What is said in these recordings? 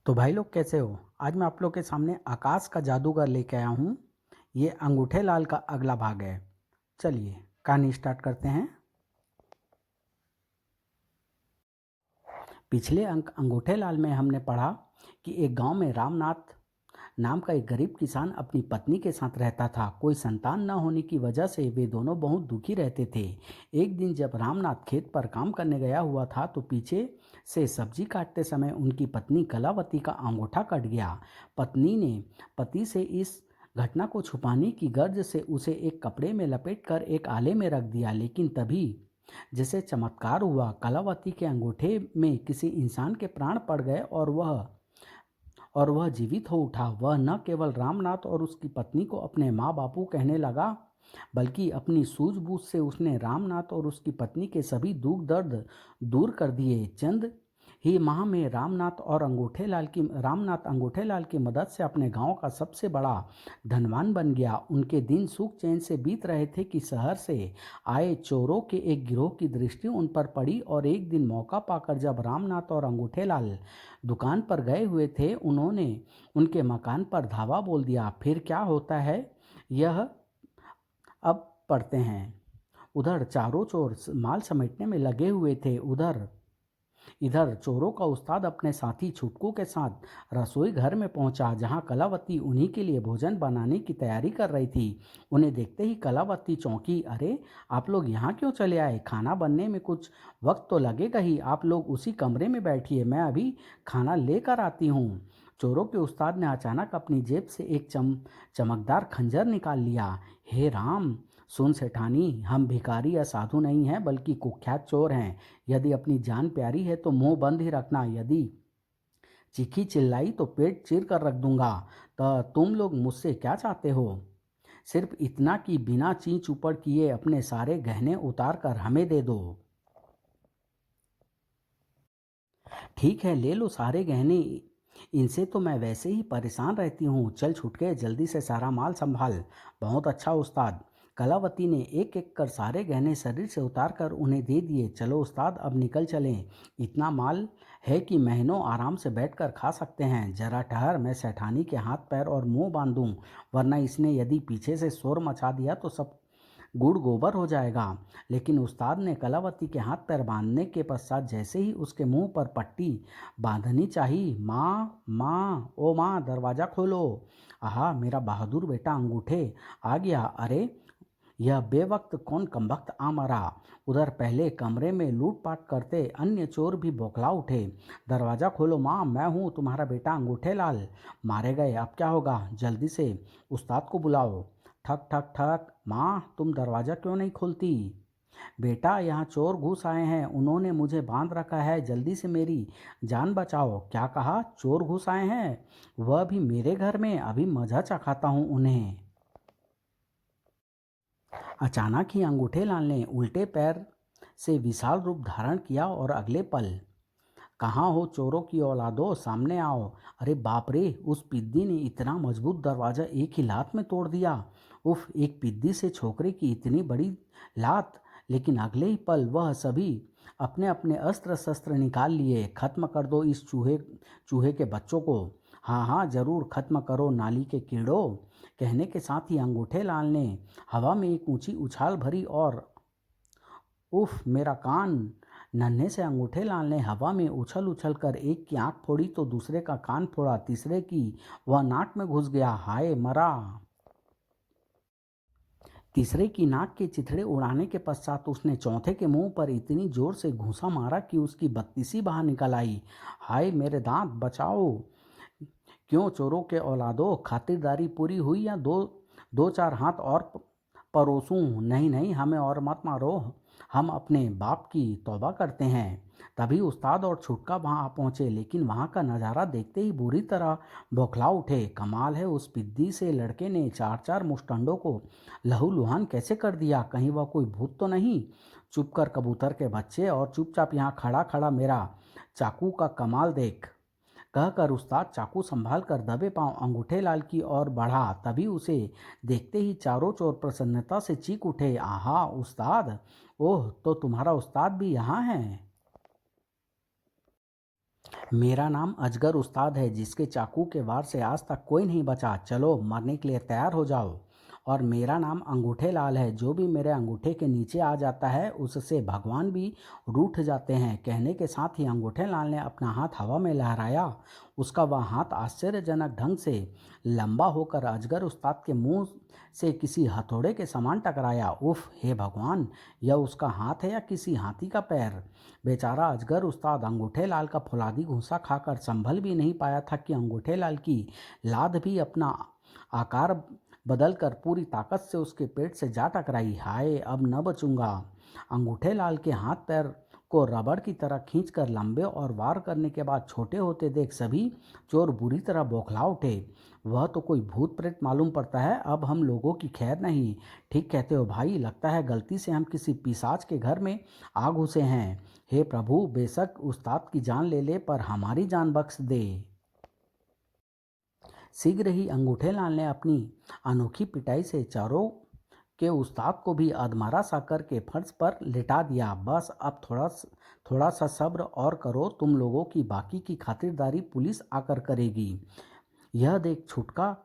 तो भाई लोग कैसे हो। आज मैं आप लोग के सामने आकाश का जादूगर लेके आया हूँ। ये अंगूठे लाल का अगला भाग है। चलिए कहानी स्टार्ट करते हैं। पिछले अंक अंगूठे लाल में हमने पढ़ा कि एक गांव में रामनाथ नाम का एक गरीब किसान अपनी पत्नी के साथ रहता था। कोई संतान न होने की वजह से वे दोनों बहुत दुखी रहते थे। एक दिन जब रामनाथ खेत पर काम करने गया हुआ था तो पीछे से सब्जी काटते समय उनकी पत्नी कलावती का अंगूठा कट गया। पत्नी ने पति से इस घटना को छुपाने की गर्ज से उसे एक कपड़े में लपेटकर एक आले में रख दिया, लेकिन तभी जैसे चमत्कार हुआ, कलावती के अंगूठे में किसी इंसान के प्राण पड़ गए और वह जीवित हो उठा। वह न केवल रामनाथ और उसकी पत्नी को अपने माँ बापू कहने लगा, बल्कि अपनी सूझबूझ से उसने रामनाथ और उसकी पत्नी के सभी दुख दर्द दूर कर दिए। चंद ही माह में रामनाथ अंगूठे लाल की मदद से अपने गांव का सबसे बड़ा धनवान बन गया। उनके दिन सुख चैन से बीत रहे थे कि शहर से आए चोरों के एक गिरोह की दृष्टि उन पर पड़ी और एक दिन मौका पाकर जब रामनाथ और अंगूठे लाल दुकान पर गए हुए थे, उन्होंने उनके मकान पर धावा बोल दिया। फिर क्या होता है यह अब पढ़ते हैं। उधर चारों चोर माल समेटने में लगे हुए थे। इधर चोरों का उस्ताद अपने साथी छुटकू के साथ रसोई घर में पहुंचा, जहां कलावती उन्हीं के लिए भोजन बनाने की तैयारी कर रही थी। उन्हें देखते ही कलावती चौंकी। अरे, आप लोग यहाँ क्यों चले आए? खाना बनने में कुछ वक्त तो लगेगा ही। आप लोग उसी कमरे में बैठिए, मैं अभी खाना लेकर आती हूँ। चोरों के उस्ताद ने अचानक अपनी जेब से एक चमकदार खंजर निकाल लिया। हे राम, सुन सेठानी, हम भिखारी या साधु नहीं हैं, बल्कि कुख्यात चोर हैं। यदि अपनी जान प्यारी है तो मुंह बंद ही रखना। यदि चीखी चिल्लाई तो पेट चीर कर रख दूंगा। तो तुम लोग मुझसे क्या चाहते हो? सिर्फ इतना कि बिना चीं चुपड़ किए अपने सारे गहने उतार कर हमें दे दो। ठीक है, ले लो सारे गहने, इनसे तो मैं वैसे ही परेशान रहती हूँ। चल छुटके, जल्दी से सारा माल संभाल। बहुत अच्छा उस्ताद। कलावती ने एक एक कर सारे गहने शरीर से उतार कर उन्हें दे दिए। चलो उस्ताद, अब निकल चलें। इतना माल है कि महीनों आराम से बैठकर खा सकते हैं। जरा ठहर, मैं सेठानी के हाथ पैर और मुंह बांध दूं, वरना इसने यदि पीछे से शोर मचा दिया तो सब गुड़ गोबर हो जाएगा। लेकिन उस्ताद ने कलावती के हाथ पैर बांधने के पश्चात जैसे ही उसके मुंह पर पट्टी बांधनी चाहिए, माँ माँ ओ माँ, दरवाज़ा खोलो। आहा, मेरा बहादुर बेटा अंगूठे आ गया। अरे, यह बेवक्त कौन कमबख्त आ मरा। उधर पहले कमरे में लूटपाट करते अन्य चोर भी बौखला उठे। दरवाज़ा खोलो माँ, मैं हूँ तुम्हारा बेटा अंगूठे लाल। मारे गए, अब क्या होगा? जल्दी से उस्ताद को बुलाओ। ठक ठक ठक। माँ, तुम दरवाज़ा क्यों नहीं खोलती? बेटा, यहाँ चोर घुस आए हैं, उन्होंने मुझे बांध रखा है, जल्दी से मेरी जान बचाओ। क्या कहा? चोर घुस आए हैं? वह भी मेरे घर में? अभी मजा चखाता हूँ उन्हें। अचानक ही अंगूठे लाल ने उल्टे पैर से विशाल रूप धारण किया और अगले पल, कहाँ हो चोरों की औलादो, सामने आओ। अरे बाप रे, उस पिद्दी ने इतना मजबूत दरवाज़ा एक ही लात में तोड़ दिया। उफ, एक पिद्दी से छोकरे की इतनी बड़ी लात। लेकिन अगले ही पल वह सभी अपने अपने अस्त्र शस्त्र निकाल लिए। खत्म कर दो इस चूहे के बच्चों को। हाँ हाँ, जरूर खत्म करो नाली के कीड़ों। कहने के साथ ही अंगूठे लाल ने हवा में एक ऊंची उछाल भरी और उफ, मेरा कान। नन्हे से अंगूठे लाल ने हवा में उछल उछल कर एक की आंख फोड़ी तो दूसरे का कान फोड़ा, तीसरे की वह नाक में घुस गया। हाय मरा। तीसरे की नाक के चिथड़े उड़ाने के पश्चात उसने चौथे के मुंह पर इतनी जोर से घूंसा मारा कि उसकी बत्तीसी बाहर निकल आई। हाय मेरे दांत, बचाओ। क्यों चोरों के औलादो, खातिरदारी पूरी हुई या दो दो चार हाथ और परोसूं? नहीं नहीं, हमें और मत मारो, हम अपने बाप की तौबा करते हैं। तभी उस्ताद और छुटका वहां आ पहुंचे, लेकिन वहां का नज़ारा देखते ही बुरी तरह बौखला उठे। कमाल है, उस पिद्दी से लड़के ने चार चार मुष्टंडों को लहूलुहान कैसे कर दिया? कहीं वह कोई भूत तो नहीं? चुप कर कबूतर के बच्चे, और चुपचाप यहाँ खड़ा खड़ा मेरा चाकू का कमाल देख। कहकर उस्ताद चाकू संभाल कर दबे पांव अंगूठे लाल की ओर बढ़ा। तभी उसे देखते ही चारों चोर प्रसन्नता से चीख उठे। आहा उस्ताद! ओह, तो तुम्हारा उस्ताद भी यहाँ है। मेरा नाम अजगर उस्ताद है, जिसके चाकू के वार से आज तक कोई नहीं बचा। चलो मरने के लिए तैयार हो जाओ। और मेरा नाम अंगूठे लाल है, जो भी मेरे अंगूठे के नीचे आ जाता है उससे भगवान भी रूठ जाते हैं। कहने के साथ ही अंगूठे लाल ने अपना हाथ हवा में लहराया। उसका वह हाथ आश्चर्यजनक ढंग से लंबा होकर अजगर उस्ताद के मुंह से किसी हथौड़े के समान टकराया। उफ, हे भगवान! यह उसका हाथ है या किसी हाथी का पैर? बेचारा अजगर उस्ताद अंगूठे लाल का फौलादी घूंसा खाकर संभल भी नहीं पाया था कि अंगूठे लाल की लात भी अपना आकार बदलकर पूरी ताकत से उसके पेट से जा टकराई। हाय, अब न बचूंगा! अंगूठे लाल के हाथ पैर को रबड़ की तरह खींचकर लंबे और वार करने के बाद छोटे होते देख सभी चोर बुरी तरह बौखला उठे। वह तो कोई भूत प्रेत मालूम पड़ता है, अब हम लोगों की खैर नहीं। ठीक कहते हो भाई, लगता है गलती से हम किसी पिशाच के घर में आ घुसे हैं। हे प्रभु, बेशक उस्ताद की जान ले ले, पर हमारी जान बख्श दे। शीघ्र ही अंगूठे लाल ने अपनी अनोखी पिटाई से चारों के उस्ताद को भी अधमरा सा करके फर्श पर लिटा दिया। बस अब थोड़ा सा सब्र और करो, तुम लोगों की बाकी की खातिरदारी पुलिस आकर करेगी। यह देख छुटका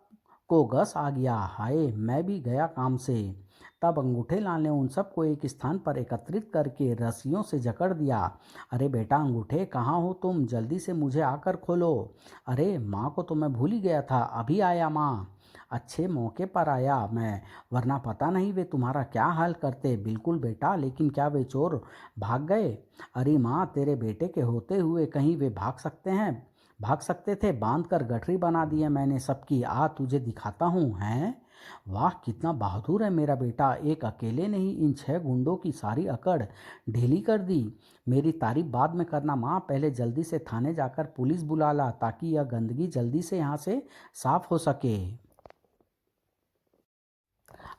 को गस आ गया। हाय, मैं भी गया काम से। तब अंगूठे लाल ने उन सबको एक स्थान पर एकत्रित करके रस्सियों से जकड़ दिया। अरे बेटा अंगूठे, कहाँ हो तुम? जल्दी से मुझे आकर खोलो। अरे माँ को तो मैं भूल ही गया था, अभी आया माँ। अच्छे मौके पर आया मैं, वरना पता नहीं वे तुम्हारा क्या हाल करते। बिल्कुल बेटा, लेकिन क्या वे चोर भाग गए? अरे माँ, तेरे बेटे के होते हुए कहीं वे भाग सकते थे? बांध कर गठरी बना दी है मैंने सबकी। आ तुझे दिखाता हूँ। हैं? वाह, कितना बहादुर है मेरा बेटा! एक अकेले ने ही इन 6 गुंडों की सारी अकड़ ढीली कर दी। मेरी तारीफ बाद में करना माँ, पहले जल्दी से थाने जाकर पुलिस बुला ला, ताकि यह गंदगी जल्दी से यहाँ से साफ हो सके।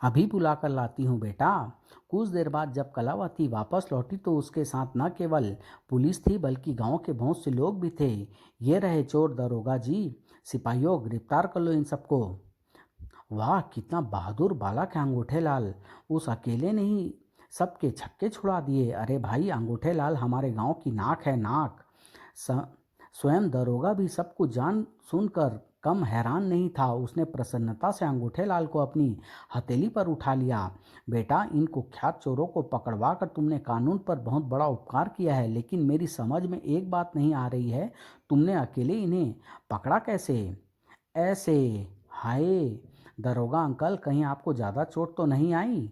अभी बुला कर लाती हूँ बेटा। कुछ देर बाद जब कलावती वापस लौटी तो उसके साथ न केवल पुलिस थी, बल्कि गांव के बहुत से लोग भी थे। ये रहे चोर, दरोगा जी, सिपाहियों, गिरफ्तार कर लो इन सबको। वाह, कितना बहादुर बालक है अंगूठे लाल! उस अकेले ने ही सबके छक्के छुड़ा दिए। अरे भाई, अंगूठे लाल हमारे गांव की नाक है, नाक। स- स्वयं दरोगा भी सब कुछ जान सुनकर कम हैरान नहीं था। उसने प्रसन्नता से अंगूठे लाल को अपनी हथेली पर उठा लिया। बेटा, इन कुख्यात चोरों को पकड़वा कर तुमने कानून पर बहुत बड़ा उपकार किया है, लेकिन मेरी समझ में एक बात नहीं आ रही है, तुमने अकेले इन्हें पकड़ा कैसे? ऐसे? हाय दरोगा अंकल, कहीं आपको ज़्यादा चोट तो नहीं आई?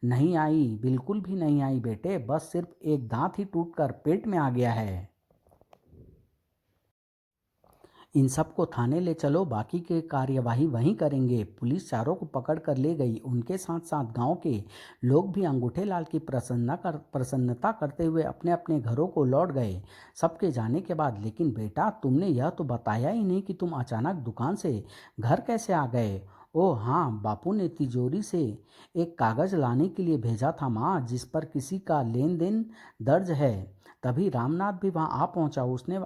नहीं आई, बिल्कुल भी नहीं आई बेटे, बस सिर्फ एक दांत ही टूटकर पेट में आ गया है। इन सबको थाने ले चलो, बाकी की कार्यवाही वहीं करेंगे। पुलिस चारों को पकड़ कर ले गई। उनके साथ साथ गांव के लोग भी अंगूठे लाल की प्रसन्नता करते हुए अपने अपने घरों को लौट गए। सबके जाने के बाद, लेकिन बेटा, तुमने यह तो बताया ही नहीं कि तुम अचानक दुकान से घर कैसे आ गए? ओह हाँ, बापू ने तिजोरी से एक कागज़ लाने के लिए भेजा था माँ, जिस पर किसी का लेन देन दर्ज है। तभी रामनाथ भी वहाँ आ पहुँचा। उसने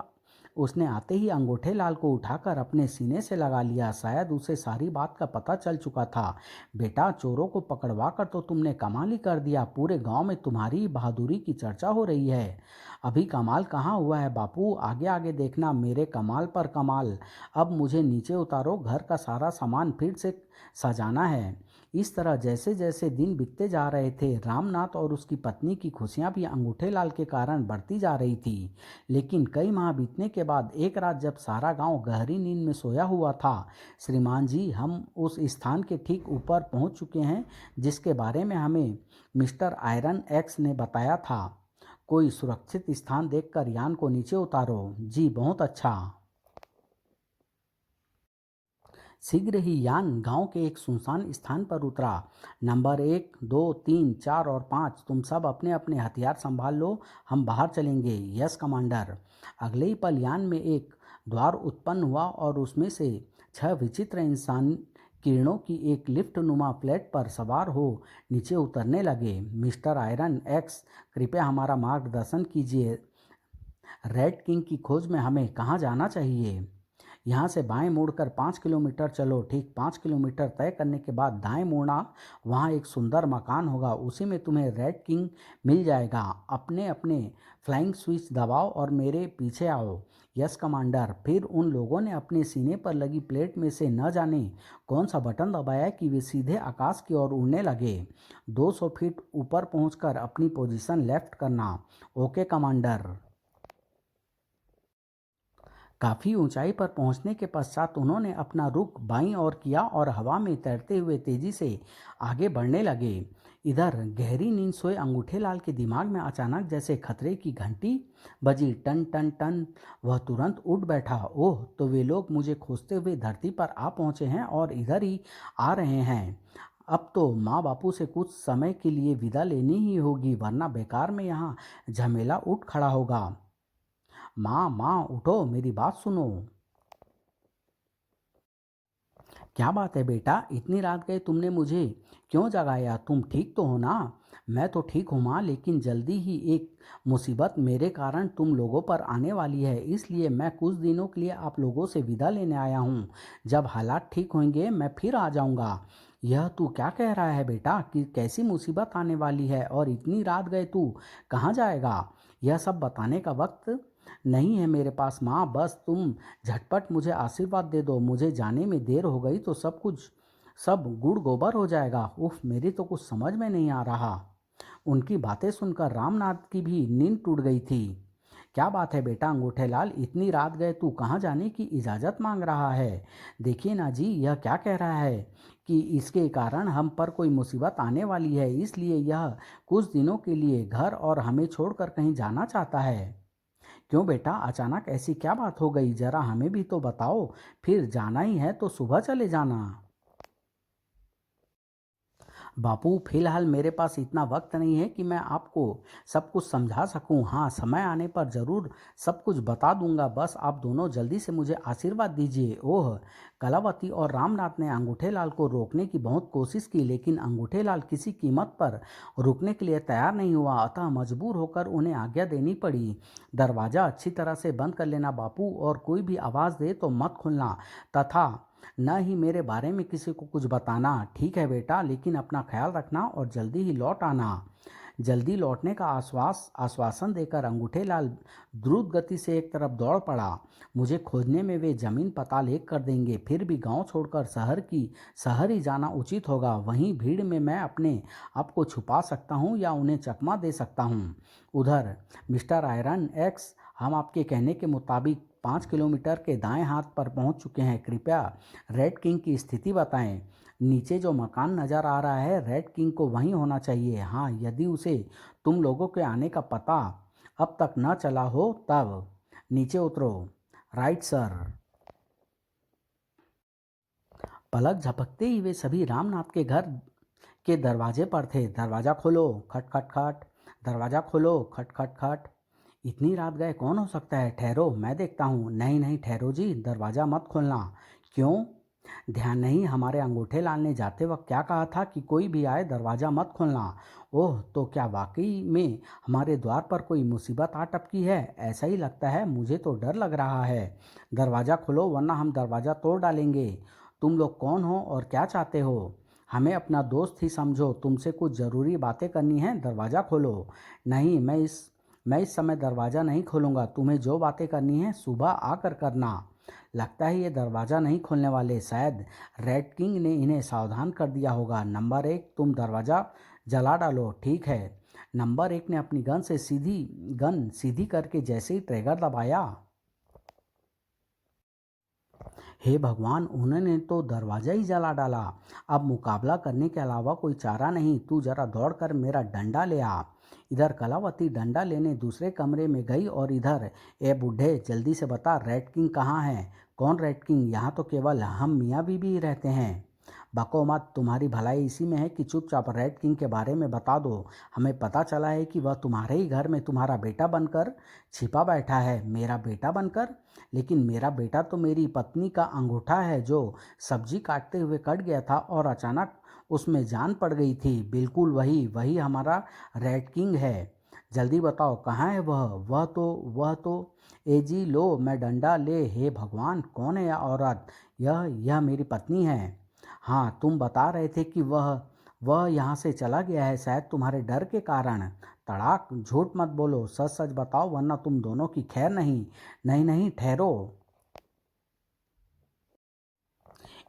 उसने आते ही अंगूठे लाल को उठाकर अपने सीने से लगा लिया। शायद उसे सारी बात का पता चल चुका था। बेटा, चोरों को पकड़वा कर तो तुमने कमाल ही कर दिया। पूरे गांव में तुम्हारी ही बहादुरी की चर्चा हो रही है। अभी कमाल कहाँ हुआ है बापू, आगे आगे देखना मेरे कमाल पर कमाल। अब मुझे नीचे उतारो, घर का सारा सामान फिर से सजाना है। इस तरह जैसे जैसे दिन बीतते जा रहे थे, रामनाथ और उसकी पत्नी की खुशियां भी अंगूठे लाल के कारण बढ़ती जा रही थी। लेकिन कई माह बीतने के बाद एक रात जब सारा गांव गहरी नींद में सोया हुआ था, श्रीमान जी, हम उस स्थान के ठीक ऊपर पहुंच चुके हैं जिसके बारे में हमें मिस्टर आयरन एक्स ने बताया था। कोई सुरक्षित स्थान देखकर यान को नीचे उतारो। जी, बहुत अच्छा। शीघ्र ही यान गांव के एक सुनसान स्थान पर उतरा। नंबर 1, 2, 3, 4 और 5, तुम सब अपने अपने हथियार संभाल लो, हम बाहर चलेंगे। Yes commander. अगले ही पल यान में एक द्वार उत्पन्न हुआ और उसमें से 6 विचित्र इंसान किरणों की एक लिफ्ट नुमा प्लेट पर सवार हो नीचे उतरने लगे। मिस्टर आयरन एक्स, कृपया हमारा मार्गदर्शन कीजिए। रेड किंग की खोज में हमें कहाँ जाना चाहिए? यहाँ से बाएं मुड़कर 5 किलोमीटर चलो। ठीक 5 किलोमीटर तय करने के बाद दाएं मुड़ना, वहाँ एक सुंदर मकान होगा, उसी में तुम्हें रेड किंग मिल जाएगा। अपने अपने फ्लाइंग स्विच दबाओ और मेरे पीछे आओ। Yes commander. फिर उन लोगों ने अपने सीने पर लगी प्लेट में से न जाने कौन सा बटन दबाया कि वे सीधे आकाश की ओर उड़ने लगे। 200 फीट ऊपर पहुंचकर अपनी पोजीशन लेफ्ट करना। Okay commander. काफ़ी ऊंचाई पर पहुंचने के पश्चात उन्होंने अपना रुख बाईं ओर किया और हवा में तैरते हुए तेजी से आगे बढ़ने लगे। इधर गहरी नींद सोए अंगूठेलाल के दिमाग में अचानक जैसे खतरे की घंटी बजी, टन टन टन। वह तुरंत उठ बैठा। ओह, तो वे लोग मुझे खोजते हुए धरती पर आ पहुंचे हैं और इधर ही आ रहे हैं। अब तो माँ बापू से कुछ समय के लिए विदा लेनी ही होगी, वरना बेकार में यहाँ झमेला उठ खड़ा होगा। माँ माँ उठो, मेरी बात सुनो। क्या बात है बेटा, इतनी रात गए तुमने मुझे क्यों जगाया? तुम ठीक तो हो ना? मैं तो ठीक हूँ माँ, लेकिन जल्दी ही एक मुसीबत मेरे कारण तुम लोगों पर आने वाली है, इसलिए मैं कुछ दिनों के लिए आप लोगों से विदा लेने आया हूँ। जब हालात ठीक होंगे मैं फिर आ जाऊँगा। यह तू क्या कह रहा है बेटा कि कैसी मुसीबत आने वाली है, और इतनी रात गए तू कहाँ जाएगा? यह सब बताने का वक्त नहीं है मेरे पास माँ, बस तुम झटपट मुझे आशीर्वाद दे दो। मुझे जाने में देर हो गई तो सब गुड़ गोबर हो जाएगा। उफ, मेरी तो कुछ समझ में नहीं आ रहा। उनकी बातें सुनकर रामनाथ की भी नींद टूट गई थी। क्या बात है बेटा अंगूठेलाल, इतनी रात गए तू कहाँ जाने की इजाज़त मांग रहा है? देखिए ना जी, यह क्या कह रहा है कि इसके कारण हम पर कोई मुसीबत आने वाली है, इसलिए यह कुछ दिनों के लिए घर और हमें छोड़कर कहीं जाना चाहता है। क्यों बेटा, अचानक ऐसी क्या बात हो गई? जरा हमें भी तो बताओ। फिर जाना ही है तो सुबह चले जाना। बापू, फिलहाल मेरे पास इतना वक्त नहीं है कि मैं आपको सब कुछ समझा सकूं। हाँ, समय आने पर ज़रूर सब कुछ बता दूंगा, बस आप दोनों जल्दी से मुझे आशीर्वाद दीजिए। ओह, कलावती और रामनाथ ने अंगूठेलाल को रोकने की बहुत कोशिश की, लेकिन अंगूठेलाल किसी कीमत पर रुकने के लिए तैयार नहीं हुआ, अतः मजबूर होकर उन्हें आज्ञा देनी पड़ी। दरवाज़ा अच्छी तरह से बंद कर लेना बापू, और कोई भी आवाज़ दे तो मत खोलना, तथा न ही मेरे बारे में किसी को कुछ बताना। ठीक है बेटा, लेकिन अपना ख्याल रखना और जल्दी ही लौट आना। जल्दी लौटने का आश्वासन देकर अंगूठेलाल द्रुत गति से एक तरफ दौड़ पड़ा। मुझे खोजने में वे जमीन पताल एक कर देंगे, फिर भी गांव छोड़कर शहर ही जाना उचित होगा। वहीं भीड़ में मैं अपने आप को छुपा सकता हूं या उन्हें चकमा दे सकता हूं। उधर मिस्टर आयरन एक्स, हम आपके कहने के मुताबिक 5 किलोमीटर के दाएं हाथ पर पहुंच चुके हैं। कृपया रेड किंग की स्थिति बताएं। नीचे जो मकान नज़र आ रहा है, रेड किंग को वहीं होना चाहिए। हाँ, यदि उसे तुम लोगों के आने का पता अब तक न चला हो तब नीचे उतरो। Right sir. पलक झपकते ही वे सभी रामनाथ के घर के दरवाजे पर थे। दरवाज़ा खोलो, खट खट खट। दरवाज़ा खोलो, खट खट खट। इतनी रात गए कौन हो सकता है? ठहरो, मैं देखता हूँ। नहीं नहीं, ठहरो जी, दरवाज़ा मत खोलना। क्यों? ध्यान नहीं हमारे अंगूठे लाल ने जाते वक्त क्या कहा था कि कोई भी आए दरवाज़ा मत खोलना। ओह, तो क्या वाकई में हमारे द्वार पर कोई मुसीबत आ टपकी है? ऐसा ही लगता है, मुझे तो डर लग रहा है। दरवाज़ा खोलो वरना हम दरवाज़ा तोड़ डालेंगे। तुम लोग कौन हो और क्या चाहते हो? हमें अपना दोस्त ही समझो, तुमसे कुछ ज़रूरी बातें करनी है। दरवाज़ा खोलो। नहीं, मैं इस समय दरवाज़ा नहीं खोलूँगा। तुम्हें जो बातें करनी है सुबह आकर करना। लगता है ये दरवाज़ा नहीं खोलने वाले, शायद रेड किंग ने इन्हें सावधान कर दिया होगा। नंबर 1, तुम दरवाज़ा जला डालो। ठीक है। नंबर 1 ने अपनी गन सीधी करके जैसे ही ट्रिगर दबाया, हे भगवान, उन्होंने तो दरवाज़ा ही जला डाला। अब मुकाबला करने के अलावा कोई चारा नहीं। तू जरा दौड़कर मेरा डंडा ले आ। इधर कलावती डंडा लेने दूसरे कमरे में गई और इधर, ए बूढ़े, जल्दी से बता रेड किंग कहाँ है? कौन रेड किंग? यहाँ तो केवल हम मियाँ बीबी ही रहते हैं। बको मत, तुम्हारी भलाई इसी में है कि चुपचाप रेड किंग के बारे में बता दो। हमें पता चला है कि वह तुम्हारे ही घर में तुम्हारा बेटा बनकर छिपा बैठा है। मेरा बेटा बनकर? लेकिन मेरा बेटा तो मेरी पत्नी का अंगूठा है जो सब्जी काटते हुए कट गया था और अचानक उसमें जान पड़ गई थी। बिल्कुल वही वही हमारा रेड किंग है। जल्दी बताओ कहाँ है वह तो ए जी लो मैं डंडा ले, हे भगवान कौन है यह औरत? यह मेरी पत्नी है। हाँ, तुम बता रहे थे कि वह यहाँ से चला गया है, शायद तुम्हारे डर के कारण। तड़ाक, झूठ मत बोलो, सच सच बताओ वरना तुम दोनों की खैर नहीं। नहीं नहीं, ठहरो,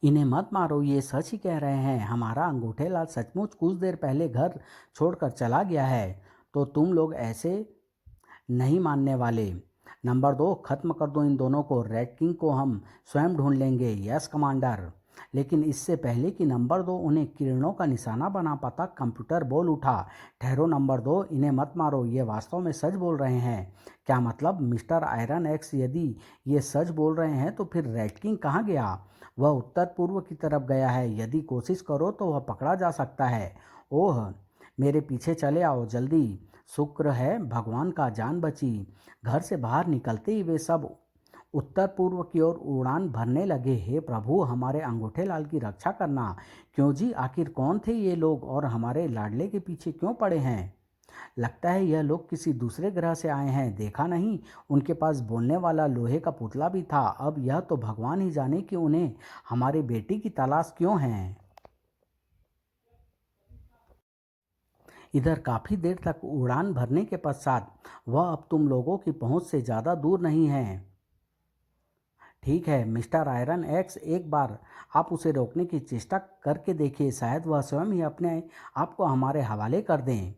इन्हें मत मारो, ये सच ही कह रहे हैं। हमारा अंगूठे लाल सचमुच कुछ देर पहले घर छोड़कर चला गया है। तो तुम लोग ऐसे नहीं मानने वाले। नंबर 2, खत्म कर दो इन दोनों को। रेड किंग को हम स्वयं ढूंढ लेंगे। Yes commander. लेकिन इससे पहले कि नंबर 2 उन्हें किरणों का निशाना बना पाता, कंप्यूटर बोल उठा। ठहरो नंबर 2, इन्हें मत मारो, ये वास्तव में सच बोल रहे हैं। क्या मतलब मिस्टर आयरन एक्स? यदि ये सच बोल रहे हैं तो फिर रेड किंग कहाँ गया? वह उत्तर पूर्व की तरफ गया है। यदि कोशिश करो तो वह पकड़ा जा सकता है। ओह, मेरे पीछे चले आओ जल्दी। शुक्र है भगवान का जान बची। घर से बाहर निकलते ही वे सब उत्तर पूर्व की ओर उड़ान भरने लगे। हे प्रभु, हमारे अंगूठे लाल की रक्षा करना। क्यों जी, आखिर कौन थे ये लोग और हमारे लाडले के पीछे क्यों पड़े हैं? लगता है यह लोग किसी दूसरे ग्रह से आए हैं। देखा नहीं, उनके पास बोलने वाला लोहे का पुतला भी था। अब यह तो भगवान ही जाने कि उन्हें हमारी बेटी की तलाश क्यों है। इधर काफ़ी देर तक उड़ान भरने के पश्चात वह अब तुम लोगों की पहुंच से ज़्यादा दूर नहीं है। ठीक है मिस्टर आयरन एक्स, एक बार आप उसे रोकने की चेष्टा करके देखिए, शायद वह स्वयं ही अपने आप को हमारे हवाले कर दें।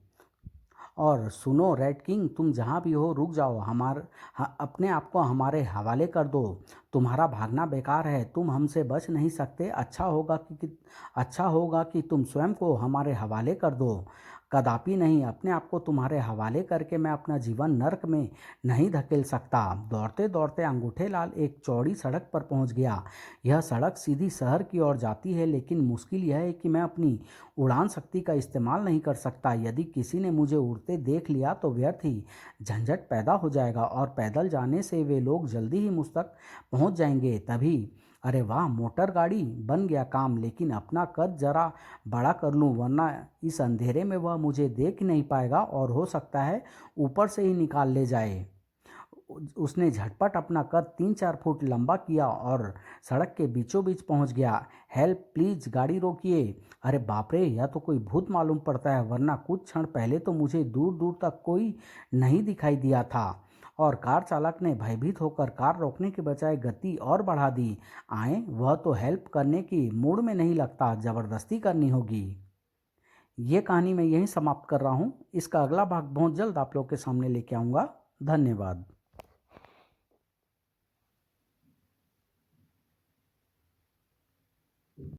और सुनो रेड किंग, तुम जहाँ भी हो रुक जाओ, अपने आप को हमारे हवाले कर दो। तुम्हारा भागना बेकार है, तुम हमसे बच नहीं सकते। अच्छा होगा कि तुम स्वयं को हमारे हवाले कर दो। कदापि नहीं, अपने आप को तुम्हारे हवाले करके मैं अपना जीवन नर्क में नहीं धकेल सकता। दौड़ते दौड़ते अंगूठे लाल एक चौड़ी सड़क पर पहुंच गया। यह सड़क सीधी शहर की ओर जाती है, लेकिन मुश्किल यह है कि मैं अपनी उड़ान शक्ति का इस्तेमाल नहीं कर सकता। यदि किसी ने मुझे उड़ते देख लिया तो व्यर्थ ही झंझट पैदा हो जाएगा और पैदल जाने से वे लोग जल्दी ही मुझ तक पहुंच जाएंगे। तभी अरे वाह, मोटर गाड़ी बन गया काम। लेकिन अपना कद जरा बड़ा कर लूं वरना इस अंधेरे में वह मुझे देख नहीं पाएगा और हो सकता है ऊपर से ही निकाल ले जाए। उसने झटपट अपना कद 3-4 फुट लंबा किया और सड़क के बीचों बीच पहुंच गया। हेल्प प्लीज, गाड़ी रोकिए। अरे बाप रे, यह तो कोई भूत मालूम पड़ता है, वरना कुछ क्षण पहले तो मुझे दूर दूर तक कोई नहीं दिखाई दिया था। और कार चालक ने भयभीत होकर कार रोकने के बजाय गति और बढ़ा दी। आए, वह तो हेल्प करने की मूड में नहीं लगता, ज़बरदस्ती करनी होगी। ये कहानी मैं यहीं समाप्त कर रहा हूँ। इसका अगला भाग बहुत जल्द आप लोग के सामने लेके आऊँगा। धन्यवाद।